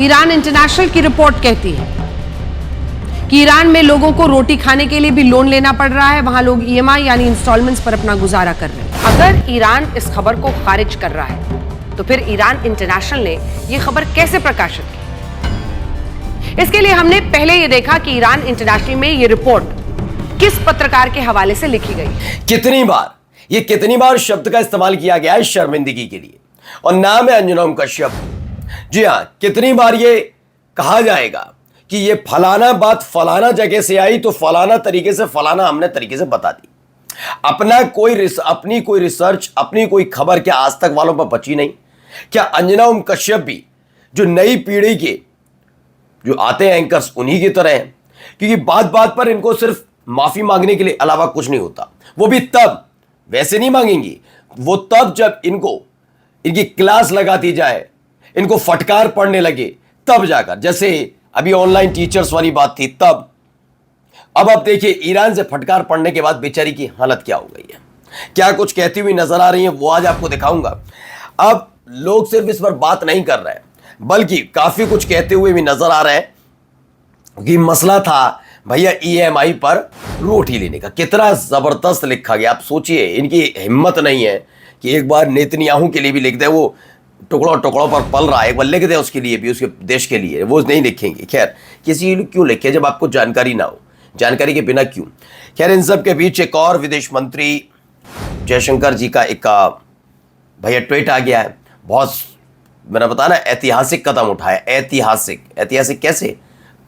Iran international की report कहती है कि ईरान में लोगों को रोटी खाने के लिए भी लोन लेना पड़ रहा है। वहां लोग ईएमआई यानी इंस्टॉलमेंट्स पर अपना गुजारा कर रहे हैं। अगर ईरान इस खबर को खारिज कर रहा है तो फिर ईरान इंटरनेशनल ने यह खबर कैसे प्रकाशित की? इसके लिए हमने पहले यह देखा कि ईरान इंटरनेशनल में यह रिपोर्ट किस पत्रकार के हवाले से लिखी गई। कितनी बार शब्द का इस्तेमाल किया गया है शर्मिंदगी के लिए, और नाम है अंजुम कश्यप। जी हां, कितनी बार ये कहा जाएगा कि ये फलाना बात फलाना जगह से आई तो फलाना तरीके से फलाना हमने तरीके से बता दी। अपनी कोई रिसर्च, अपनी कोई खबर क्या आज तक वालों पर बची नहीं? क्या अंजुम कश्यप भी जो नई पीढ़ी के जो आते हैं एंकर्स उन्हीं की तरह हैं? क्योंकि बात बात पर इनको सिर्फ माफी मांगने के लिए अलावा कुछ नहीं होता। वो भी तब, वैसे नहीं मांगेंगी वो, तब जब इनकी क्लास लगा दी जाए, इनको फटकार पड़ने लगे, तब जाकर। जैसे अभी ऑनलाइन टीचर्स वाली बात थी तब। अब देखिए ईरान से फटकार पड़ने के बाद बेचारी की हालत क्या हो गई है, क्या कुछ कहती हुई नजर आ रही है, वो आज आपको दिखाऊंगा। अब लोग सिर्फ इस पर बात नहीं कर रहे हैं बल्कि काफी कुछ कहते हुए भी नजर आ रहे हैं कि मसला था भैया ईएमआई पर रोटी लेने का। कितना जबरदस्त लिखा गया। आप सोचिए, इनकी हिम्मत नहीं है कि एक बार नेतन्याहू के लिए भी लिख दे, वो टुकड़ों टुकड़ों पर पल रहा है, एक बार लिख दे उसके लिए भी, उसके देश के लिए। वो नहीं लिखेंगे। खैर, किसी क्यों लिखे जब आपको जानकारी ना हो, जानकारी के बिना क्यों? खैर, इन सब के बीच एक और विदेश मंत्री जयशंकर जी का एक भैया ट्वीट आ गया है। बहुत, मैंने बताया ना, ऐतिहासिक कदम उठाया। ऐतिहासिक कैसे?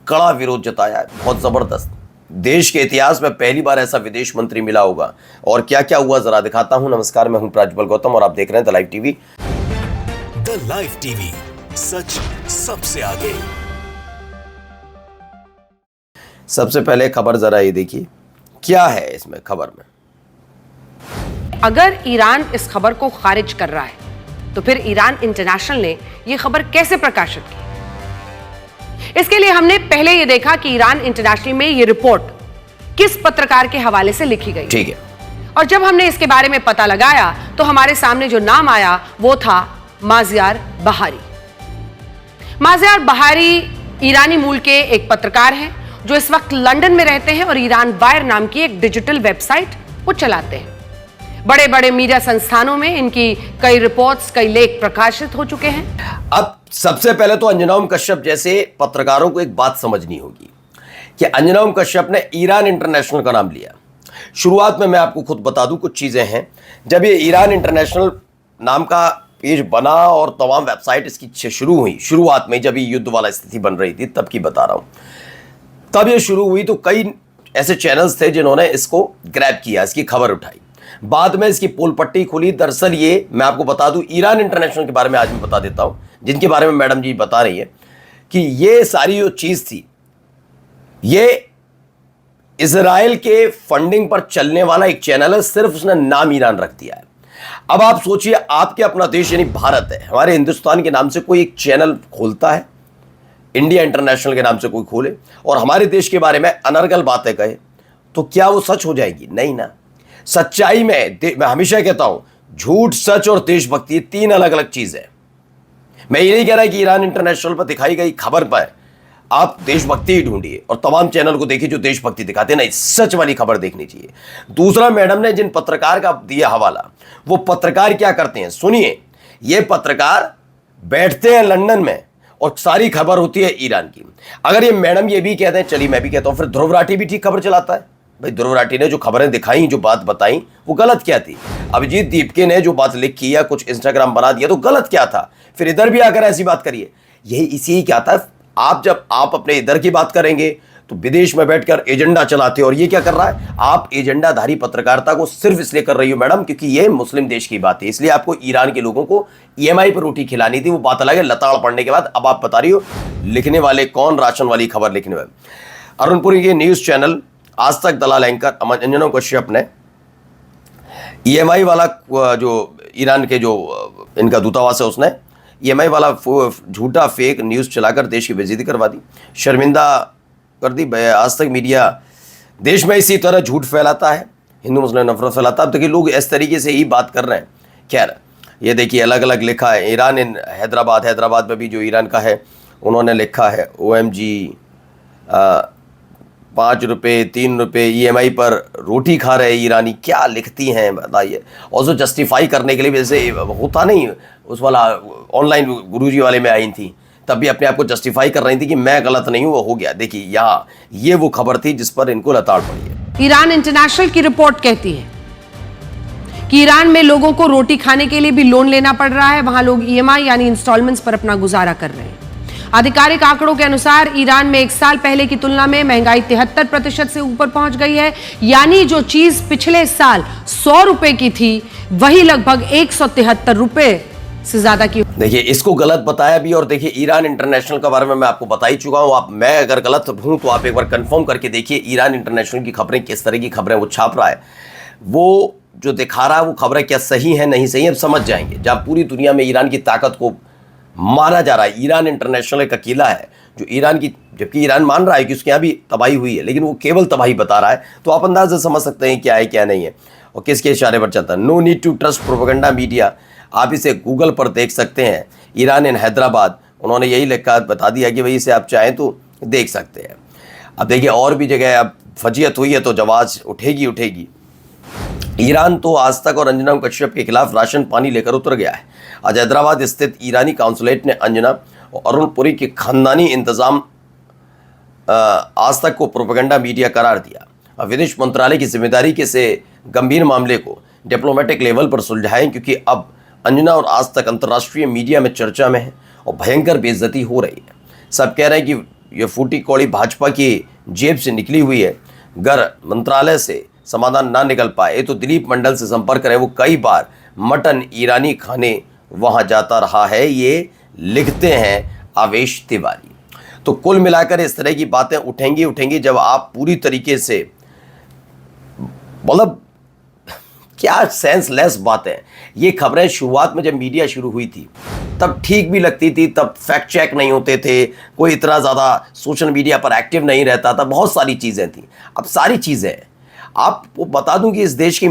कड़ा विरोध जताया है, बहुत जबरदस्त। देश के इतिहास में पहली बार ऐसा विदेश मंत्री मिला होगा। और क्या क्या हुआ जरा दिखाता हूं। नमस्कार, मैं हूं प्राज्वल गौतम और आप देख रहे हैं the live TV. The live TV, सच सबसे आगे। सबसे पहले खबर जरा ये देखिए, क्या है इसमें खबर में। अगर ईरान इस खबर को खारिज कर रहा है तो फिर ईरान इंटरनेशनल ने यह खबर कैसे प्रकाशित की? इसके लिए हमने पहले यह देखा कि ईरान इंटरनेशनल में यह रिपोर्ट किस पत्रकार के हवाले से लिखी गई। ठीक है। और जब हमने इसके बारे में पता लगाया तो हमारे सामने जो नाम आया वो था माजियार बहारी। माजियार बहारी ईरानी मूल के एक पत्रकार हैं जो इस वक्त लंदन में रहते हैं और ईरान वायर नाम की एक डिजिटल वेबसाइट वो चलाते हैं। बड़े बड़े मीडिया संस्थानों में इनकी कई रिपोर्ट्स, कई लेख प्रकाशित हो चुके हैं। अब सबसे पहले तो अंजुम कश्यप जैसे पत्रकारों को एक बात समझनी होगी कि अंजुम कश्यप ने ईरान इंटरनेशनल का नाम लिया। शुरुआत में मैं आपको खुद बता दूं, कुछ चीजें हैं। जब ये ईरान इंटरनेशनल नाम का पेज बना और तमाम वेबसाइट इसकी शुरू हुई, शुरुआत में जब ये युद्ध वाला स्थिति बन रही थी तब की बता रहा हूं, तब ये शुरू हुई तो कई ऐसे चैनल्स थे जिन्होंने इसको ग्रैब किया, इसकी खबर उठाई। बाद में इसकी पोल पट्टी खुली। दरअसल ये मैं आपको बता दूं, ईरान इंटरनेशनल के बारे में आज मैं बता देता हूं, जिनके बारे में मैडम जी बता रही है कि ये सारी जो चीज थी ये इजराइल के फंडिंग पर चलने वाला एक चैनल है। सिर्फ उसने नाम ईरान रख दिया है। अब आप सोचिए, आपके अपना देश यानी भारत है, हमारे हिंदुस्तान के नाम से कोई एक चैनल खोलता है, इंडिया इंटरनेशनल के नाम से कोई खोले और हमारे देश के बारे में अनर्गल बातें कहे, तो क्या वो सच हो जाएगी? नहीं ना। सच्चाई में मैं हमेशा कहता हूं, झूठ, सच और देशभक्ति तीन अलग अलग चीज है। मैं ये नहीं कह रहा कि ईरान इंटरनेशनल पर दिखाई गई खबर पर आप देशभक्ति ही ढूंढिए और तमाम चैनल को देखिए जो देशभक्ति दिखाते। नहीं, सच वाली खबर देखनी चाहिए। दूसरा, मैडम ने जिन पत्रकार का दिया हवाला, वो पत्रकार क्या करते हैं सुनिए। ये पत्रकार बैठते हैं लंदन में और सारी खबर होती है ईरान की। अगर ये मैडम ये भी कहते हैं, चलिए मैं भी कहता हूं, फिर ध्रुव राठी भी ठीक खबर चलाता है। भाई, ध्रुव राठी ने जो खबरें दिखाई, जो बात बताई, वो गलत क्या थी? अभिजीत दीपके ने जो बात लिखी या कुछ इंस्टाग्राम बना दिया तो गलत क्या था? फिर इधर भी आकर ऐसी बात करिए। यही इसी क्या था, जब आप अपने इधर की बात करेंगे तो विदेश में बैठकर एजेंडा चलाते हो। और ये क्या कर रहा है? आप एजेंडाधारी पत्रकारिता को सिर्फ इसलिए कर रही हो मैडम क्योंकि ये मुस्लिम देश की बात है, इसलिए आपको ईरान के लोगों को ईएमआई पर रोटी खिलानी थी। वो बात अलग है, लताड़ पड़ने के बाद। अब आप बता रही हो लिखने वाले कौन? राशन वाली खबर लिखने वाले अरुणपुरी के न्यूज चैनल आज तक दलाल एंकर अंजुम कश्यप ने ईएमआई वाला जो ईरान के जो इनका दूतावास है उसने ईएमआई वाला झूठा फेक न्यूज़ चलाकर देश की बेइज्जती करवा दी, शर्मिंदा कर दी। आज तक मीडिया देश में इसी तरह झूठ फैलाता है, हिंदू मुस्लिम नफरत फैलाता है। अब देखिए लोग इस तरीके से ही बात कर रहे हैं। खैर, ये देखिए अलग अलग लिखा है। ईरान इन हैदराबाद में भी जो ईरान का है उन्होंने लिखा है OMG 5 रुपये 3 रुपये EMI पर रोटी खा रहे ईरानी। क्या लिखती हैं बताइए। और जो जस्टिफाई करने के लिए जैसे होता नहीं, उस वाला ऑनलाइन गुरुजी वाले में आई थी, तब भी अपने आप को जस्टिफाई कर रही थी कि मैं गलत नहीं हूँ, वो हो गया। देखिए यहाँ ये वो खबर थी जिस पर इनको लताड़ पड़ी है। ईरान इंटरनेशनल की रिपोर्ट कहती है कि ईरान में लोगों को रोटी खाने के लिए भी लोन लेना पड़ रहा है। वहां लोग EMI यानी इंस्टॉलमेंट्स पर अपना गुजारा कर रहे हैं। आधिकारिक आंकड़ों के अनुसार ईरान में एक साल पहले की तुलना में महंगाई 73% से ऊपर पहुंच गई है। यानी जो चीज पिछले साल 100 रुपए की थी, वही लगभग 173 रुपए से ज्यादा की। देखिए इसको गलत बताया भी। और देखिए ईरान इंटरनेशनल के बारे में मैं आपको बता ही चुका हूं। मैं अगर गलत हूं तो आप एक बार कंफर्म करके देखिए ईरान इंटरनेशनल की खबरें किस तरह की खबरें वो छाप रहा है। वो जो दिखा रहा है वो खबरें क्या सही है नहीं सही है अब समझ जाएंगे। जहां पूरी दुनिया में ईरान की ताकत को माना जा रहा है, ईरान इंटरनेशनल एक अकेला है जो ईरान की, जबकि ईरान मान रहा है कि उसके यहाँ भी तबाही हुई है, लेकिन वो केवल तबाही बता रहा है। तो आप अंदाजा समझ सकते हैं क्या है क्या नहीं है और किसके इशारे पर चलता है। No need to trust propaganda media. आप इसे गूगल पर देख सकते हैं। ईरान इन हैदराबाद, उन्होंने यही लिखा, बता दिया कि भाई इसे आप चाहें तो देख सकते हैं। अब देखिए और भी जगह अब फजीयत हुई है तो जवाब उठेगी। ईरान तो आज तक और अंजना कश्यप के खिलाफ राशन पानी लेकर उतर गया है। आज हैदराबाद स्थित ईरानी काउंसुलेट ने अंजना और अरुण पुरी के खानदानी इंतजाम आज तक को प्रोपेगेंडा मीडिया करार दिया। अब विदेश मंत्रालय की जिम्मेदारी के से गंभीर मामले को डिप्लोमेटिक लेवल पर सुलझाएं, क्योंकि अब अंजना और आज तक अंतर्राष्ट्रीय मीडिया में चर्चा में है और भयंकर बेइज्जती हो रही है। सब कह रहे हैं कि ये फूटी कौड़ी भाजपा की जेब से निकली हुई है। अगर मंत्रालय से समाधान ना निकल पाए तो दिलीप मंडल से संपर्क करें। वो कई बार मटन ईरानी खाने वहां जाता रहा है। ये लिखते हैं आवेश तिवारी। तो कुल मिलाकर इस तरह की बातें उठेंगी जब आप पूरी तरीके से, मतलब क्या सेंसलेस बातें। ये खबरें शुरुआत में जब मीडिया शुरू हुई थी तब ठीक भी लगती थी, तब फैक्ट चेक नहीं होते थे, कोई इतना ज़्यादा सोशल मीडिया पर एक्टिव नहीं रहता था, बहुत सारी चीज़ें थी। अब सारी चीज़ें आपको बता दूं कि इस देश की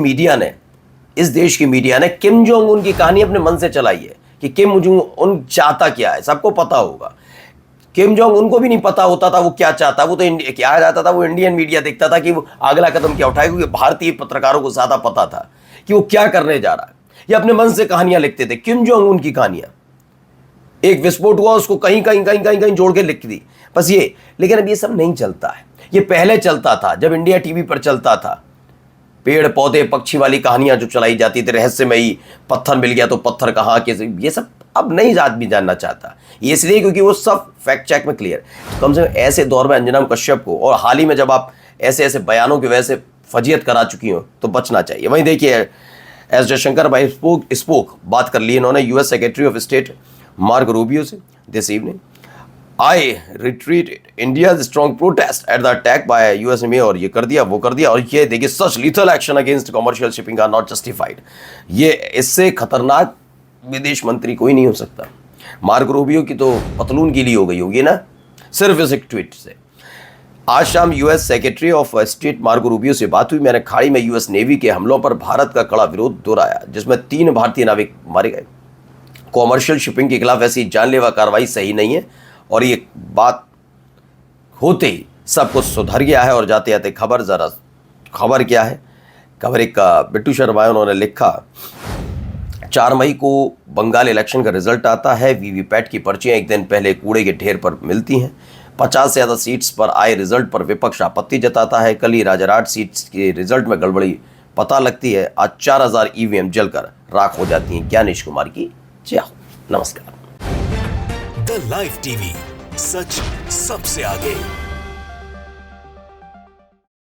मीडिया ने किम जोंग उन की कहानी अपने मन से चलाई है कि किम जोंग उन चाहता क्या है, सबको पता होगा। किम जोंग उनको भी नहीं पता होता था वो क्या चाहता। वो तो क्या जाता था, वो इंडियन मीडिया देखता था कि वो अगला कदम क्या उठाएगा, क्योंकि भारतीय पत्रकारों को ज़्यादा पता था कि वो क्या करने जा रहा है। ये अपने मन से कहानियां लिखते थे। किम जोंग उन की कहानियां, एक विस्फोट हुआ उसको कहीं जोड़ के लिख दी, बस ये। लेकिन अब ये सब नहीं चलता है। ये पहले चलता था जब इंडिया टीवी पर चलता था। पेड़ पौधे पक्षी वाली कहानियां जो चलाई जाती थी, रहस्यमयी, पत्थर मिल गया तो पत्थर कहाँ के, ये सब अब नहीं आदमी जानना चाहता। ये इसलिए क्योंकि वो सब फैक्ट चेक में क्लियर। तो कम से कम ऐसे दौर में अंजना कश्यप को, और हाल ही में जब आप ऐसे ऐसे बयानों की वजह से फजीयत करा चुकी हो, तो बचना चाहिए। वहीं देखिए एस जयशंकर भाई स्पोक बात कर ली इन्होंने US secretary of state Marco Rubio से this evening. I retreated India's strong protest at the attack by USMA, और ये कर दिया वो कर दिया। और ये देखिए such lethal action against commercial shipping are not justified। ये इससे खतरनाक विदेश मंत्री कोई नहीं हो सकता। मार्को रूबियो की तो पतलून गीली हो गई होगी ना सिर्फ इस एक ट्वीट से। आज शाम US secretary of state Marco Rubio से बात हुई। मैंने खाड़ी में US नेवी के हमलों पर भारत का कड़ा विरोध दोहराया, जिसमें 3 भारतीय नाविक मारे गए। कॉमर्शियल शिपिंग के खिलाफ ऐसी जानलेवा कार्रवाई सही नहीं है, और ये बात होते ही सब कुछ सुधर गया है। और जाते जाते खबर क्या है, खबर एक बिट्टू शर्मा, उन्होंने लिखा 4 मई को बंगाल इलेक्शन का रिजल्ट आता है। वीवीपैट की पर्चियां एक दिन पहले कूड़े के ढेर पर मिलती हैं। 50 से ज़्यादा सीट्स पर आए रिजल्ट पर विपक्ष आपत्ति जताता है। कल ही राजारहाट सीट्स के रिजल्ट में गड़बड़ी पता लगती है। आज 4000 EVM जलकर राख हो जाती हैं। ज्ञानेश कुमार की जय हो। नमस्कार। द लाइव टीवी, सच सबसे आगे।